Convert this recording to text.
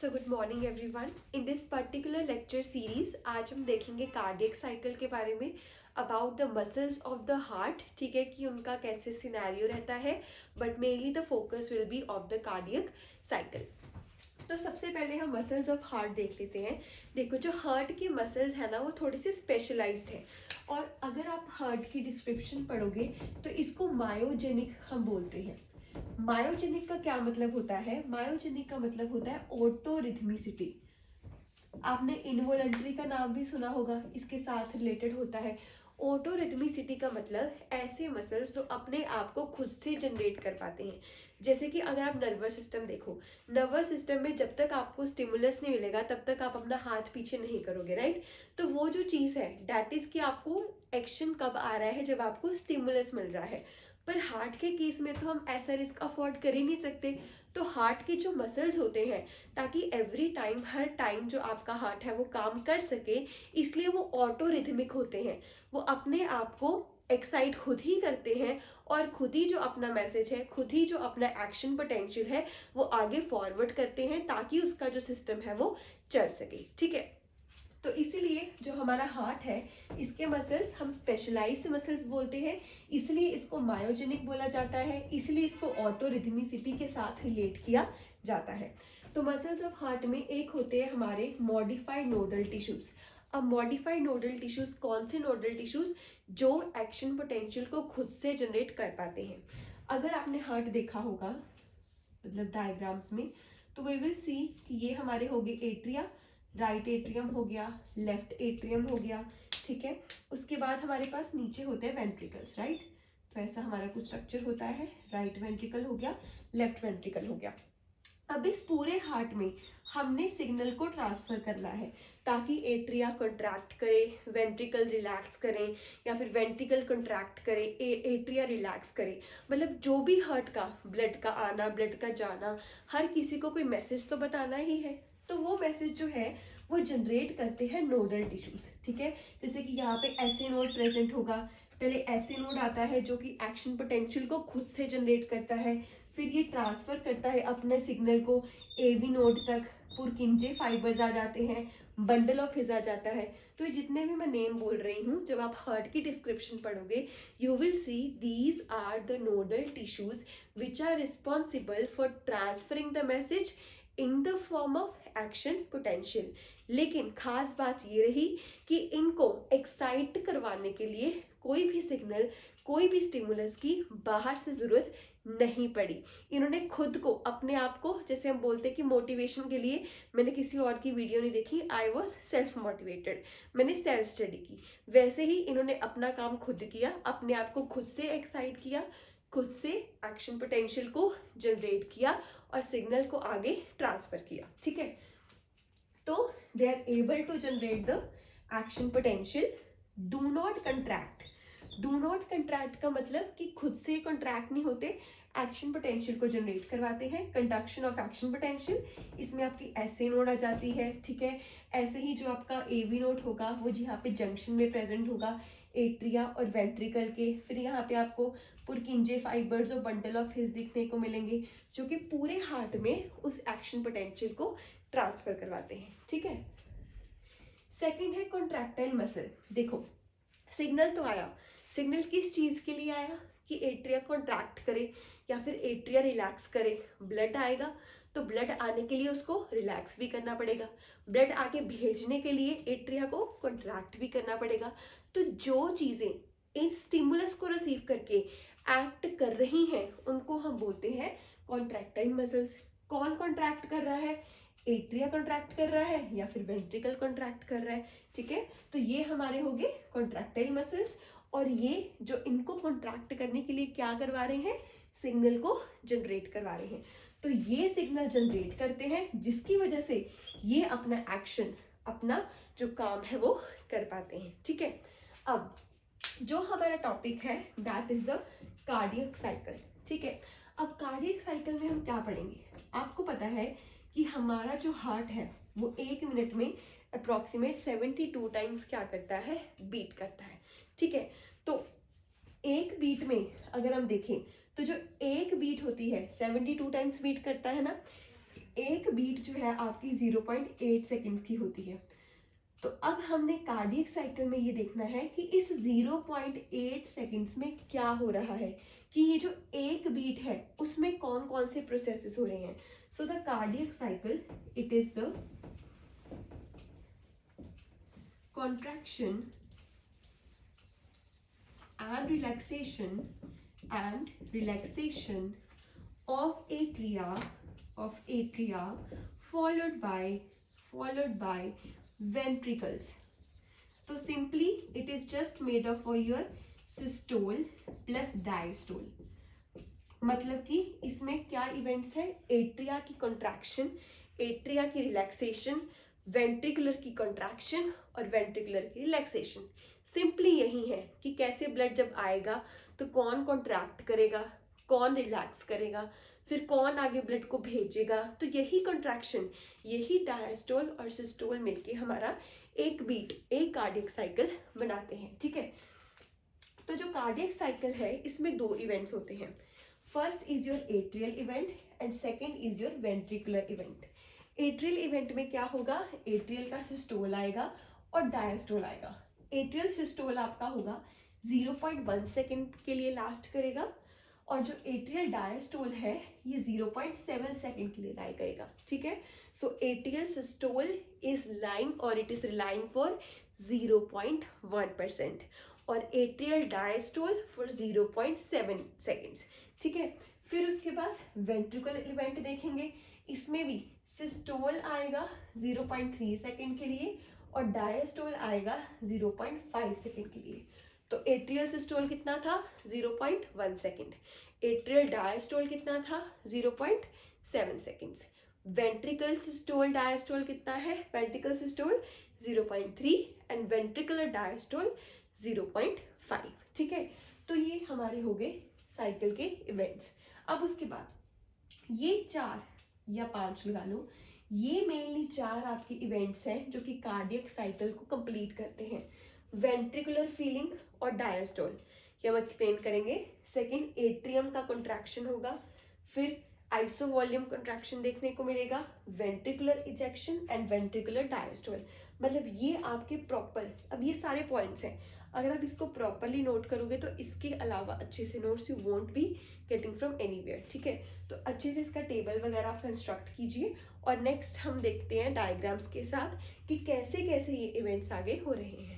So good morning everyone. In this particular lecture series आज हम देखेंगे कार्डियक साइकिल के बारे में, about the muscles of the heart. ठीक है, कि उनका कैसे सिनेरियो रहता है, but mainly the focus will be of the cardiac cycle. तो सबसे पहले हम मसल्स ऑफ हार्ट देख लेते हैं। देखो, जो हार्ट की मसल्स है ना, वो थोड़ी सी स्पेशलाइज्ड है, और अगर आप हार्ट की डिस्क्रिप्शन पढ़ोगे तो इसको मायोजेनिक हम बोलते हैं। मायोजेनिक का क्या मतलब होता है? मायोजेनिक का मतलब होता है ऑटो रिथमिसिटी। आपने इनवॉलंटरी का नाम भी सुना होगा, इसके साथ रिलेटेड होता है। ऑटो रिथमिसिटी का मतलब ऐसे मसल्स जो अपने आप को खुद से जनरेट कर पाते हैं। जैसे कि अगर आप नर्वस सिस्टम देखो, नर्वस सिस्टम में जब तक आपको स्टिमुलस नहीं मिलेगा तब तक आप अपना हाथ पीछे नहीं करोगे, राइट? तो वो जो चीज़ है डैट इज कि आपको एक्शन कब आ रहा है, जब आपको स्टिमुलस मिल रहा है। पर हार्ट के केस में तो हम ऐसा रिस्क अफोर्ड कर ही नहीं सकते। तो हार्ट के जो मसल्स होते हैं, ताकि एवरी टाइम, हर टाइम जो आपका हार्ट है वो काम कर सके, इसलिए वो ऑटो रिथमिक होते हैं। वो अपने आप को एक्साइट खुद ही करते हैं, और खुद ही जो अपना मैसेज है, खुद ही जो अपना एक्शन पोटेंशियल है वो आगे फॉरवर्ड करते हैं, ताकि उसका जो सिस्टम है वो चल सके। ठीक है, तो इसीलिए जो हमारा हार्ट है, इसके मसल्स हम स्पेशलाइज्ड मसल्स बोलते हैं, इसलिए इसको मायोजेनिक बोला जाता है, इसलिए इसको ऑटो रिथमिसिटी के साथ रिलेट किया जाता है। तो मसल्स ऑफ हार्ट में एक होते हैं हमारे मॉडिफाइड नोडल टिश्यूज। अब मॉडिफाइड नोडल टिश्यूज कौन से नोडल टिश्यूज? जो एक्शन पोटेंशियल को खुद से जनरेट कर पाते हैं। अगर आपने हार्ट देखा होगा, मतलब डायग्राम्स में, तो वी विल सी कि ये हमारे हो गए एट्रिया, राइट एट्रियम हो गया, लेफ्ट एट्रियम हो गया। ठीक है, उसके बाद हमारे पास नीचे होते हैं वेंट्रिकल्स, राइट? तो ऐसा हमारा कुछ स्ट्रक्चर होता है। राइट वेंट्रिकल हो गया, लेफ्ट वेंट्रिकल हो गया। अब इस पूरे हार्ट में हमने सिग्नल को ट्रांसफर करना है, ताकि एट्रिया कंट्रैक्ट करे, वेंट्रिकल रिलैक्स करें, या फिर वेंट्रिकल कंट्रैक्ट करे, एट्रिया रिलैक्स करे। मतलब जो भी हार्ट का ब्लड का आना, ब्लड का जाना, हर किसी को कोई मैसेज तो बताना ही है। तो वो मैसेज जो है वो जनरेट करते हैं नोडल टिश्यूज। ठीक है, जैसे कि यहाँ पे ऐसे नोड प्रेजेंट होगा। पहले ऐसे नोड आता है जो कि एक्शन पोटेंशियल को खुद से जनरेट करता है, फिर ये ट्रांसफर करता है अपने सिग्नल को एवी नोड तक, पुरकिंजे फाइबर्स आ जाते हैं, बंडल ऑफ हिज आ जाता है। तो ये जितने भी मैं नेम बोल रही हूँ, जब आप हार्ट की डिस्क्रिप्शन पढ़ोगे, you will see these are the nodal tissues which are responsible for transferring the message in the form of action potential. लेकिन खास बात ये रही कि इनको एक्साइट करवाने के लिए कोई भी सिग्नल, कोई भी स्टिमुलस की बाहर से जरूरत नहीं पड़ी। इन्होंने खुद को, अपने आप को, जैसे हम बोलते हैं कि मोटिवेशन के लिए मैंने किसी और की वीडियो नहीं देखी, आई वॉज सेल्फ मोटिवेटेड, मैंने सेल्फ स्टडी की, वैसे ही इन्होंने अपना काम खुद किया, अपने आप को खुद से एक्साइट किया, खुद से एक्शन पोटेंशियल को जनरेट किया और सिग्नल को आगे ट्रांसफर किया। ठीक है, तो they are able to generate the action potential. Do not contract. Do not contract का मतलब कि खुद से कंट्रैक्ट नहीं होते, एक्शन पोटेंशियल को जनरेट करवाते हैं। कंडक्शन ऑफ एक्शन पोटेंशियल, इसमें आपकी ऐसे नोड आ जाती है। ठीक है, ऐसे ही जो आपका एवी नोड होगा वो यहाँ पे जंक्शन में प्रेजेंट होगा एट्रिया और वेंट्रिकल के। फिर यहाँ पे आपको पुरकिंजे फाइबर्स और बंडल ऑफ हिज दिखने को मिलेंगे, जो कि पूरे हार्ट में उस एक्शन पोटेंशियल को ट्रांसफर करवाते हैं। ठीक है, सेकंड है कॉन्ट्रैक्टाइल मसल। देखो, सिग्नल तो आया, सिग्नल किस चीज के लिए आया? कि एट्रिया कॉन्ट्रैक्ट करे या फिर एट्रिया रिलैक्स करे। ब्लड आएगा तो ब्लड आने के लिए उसको रिलैक्स भी करना पड़ेगा, ब्लड आके भेजने के लिए एट्रिया को कॉन्ट्रैक्ट भी करना पड़ेगा। तो जो चीजें इन स्टिमुलस को रिसीव करके एक्ट कर रही हैं, उनको हम बोलते हैं कॉन्ट्रैक्टाइल मसल्स। कौन कॉन्ट्रैक्ट कर रहा है? एट्रिया कॉन्ट्रैक्ट कर रहा है या फिर वेंट्रिकल कॉन्ट्रैक्ट कर रहा है। ठीक है, तो ये हमारे हो गए कॉन्ट्रैक्टाइल मसल्स, और ये जो इनको कॉन्ट्रैक्ट करने के लिए क्या करवा रहे हैं? सिग्नल को जनरेट करवा रहे हैं। तो ये सिग्नल जनरेट करते हैं, जिसकी वजह से ये अपना एक्शन, अपना जो काम है वो कर पाते हैं। ठीक है, अब जो हमारा टॉपिक है that is the cardiac cycle. ठीक है, अब कार्डियक साइकिल में हम क्या पढ़ेंगे? आपको पता है कि हमारा जो हार्ट है वो 1 मिनट में अप्रॉक्सीमेट 72 टाइम्स क्या करता है? बीट करता है। ठीक है, तो एक बीट में अगर हम देखें तो जो एक बीट होती है 72 टाइम्स बीट करता है ना, एक बीट जो है आपकी 0.8 सेकेंड की होती है। तो अब हमने कार्डियक साइकिल में ये देखना है कि इस 0.8 सेकेंड्स में क्या हो रहा है, कि ये जो एक बीट है उसमें कौन कौन से प्रोसेसेस हो रहे हैं। So the cardiac cycle, it is the contraction and relaxation of atria followed by ventricles. तो simply it is just made up for your systole plus diastole. मतलब कि इसमें क्या इवेंट्स है, एट्रिया की कंट्रैक्शन, एट्रिया की रिलैक्सेशन, वेंट्रिकुलर की contraction और वेंट्रिकुलर की रिलैक्सेशन। सिंपली यही है कि कैसे ब्लड जब आएगा तो कौन कॉन्ट्रैक्ट करेगा, कौन रिलैक्स करेगा, फिर कौन आगे ब्लड को भेजेगा। तो यही कंट्रैक्शन, यही डायस्टोल और सिस्टोल मिलके हमारा एक बीट, एक कार्डियक साइकिल बनाते हैं। ठीक है, तो जो कार्डियक साइकिल है इसमें दो इवेंट्स होते हैं। First is your atrial event and second is your ventricular event. Atrial event में क्या होगा, एट्रियल का सिस्टोल आएगा और डायस्टोल आएगा। एट्रियल सिस्टोल आपका होगा 0.1 सेकेंड के लिए लास्ट करेगा और जो एट्रियल डायस्टोल है ये 0.7 सेकेंड के लिए लाई करेगा। ठीक है, सो एट्रियल सिस्टोल इज लाइंग और इट इज रिलाइंग फॉर 0.1% और एट्रियल डायस्टोल फॉर 0.7 सेकेंड्स। ठीक है, फिर उसके बाद वेंट्रिकुलर इवेंट देखेंगे, इसमें भी सिस्टोल आएगा 0.3 सेकेंड के लिए और डायस्टोल आएगा 0.5 सेकेंड के लिए। तो एट्रियल सिस्टोल कितना था, 0.1 सेकेंड। एट्रियल डायस्टोल कितना था, 0.7 सेकेंड्स। वेंट्रिकल सिस्टोल डायस्टोल कितना है, ventricle systole 0.3 and ventricular diastole 0.5। ठीक है, तो ये हमारे हो गए साइकिल के इवेंट्स। अब उसके बाद ये 4 या 5 लगा लो, ये मेनली 4 आपके इवेंट्स हैं जो कि कार्डियक साइकिल को कंप्लीट करते हैं। वेंट्रिकुलर फीलिंग और डायस्टोल ये हम एक्सप्लेन करेंगे। सेकंड, एट्रियम का कंट्रैक्शन होगा, फिर आइसोवॉल्यूम कंट्रैक्शन देखने को मिलेगा, ventricular ejection and ventricular diastole. मतलब ये आपके प्रॉपर, अब ये सारे पॉइंट्स हैं, अगर आप इसको प्रॉपरली नोट करोगे तो इसके अलावा अच्छे से notes you won't be getting from anywhere. ठीक है, तो अच्छे से इसका टेबल वगैरह आप कंस्ट्रक्ट कीजिए और नेक्स्ट हम देखते हैं डायग्राम्स के साथ कि कैसे कैसे ये इवेंट्स आगे हो रहे हैं।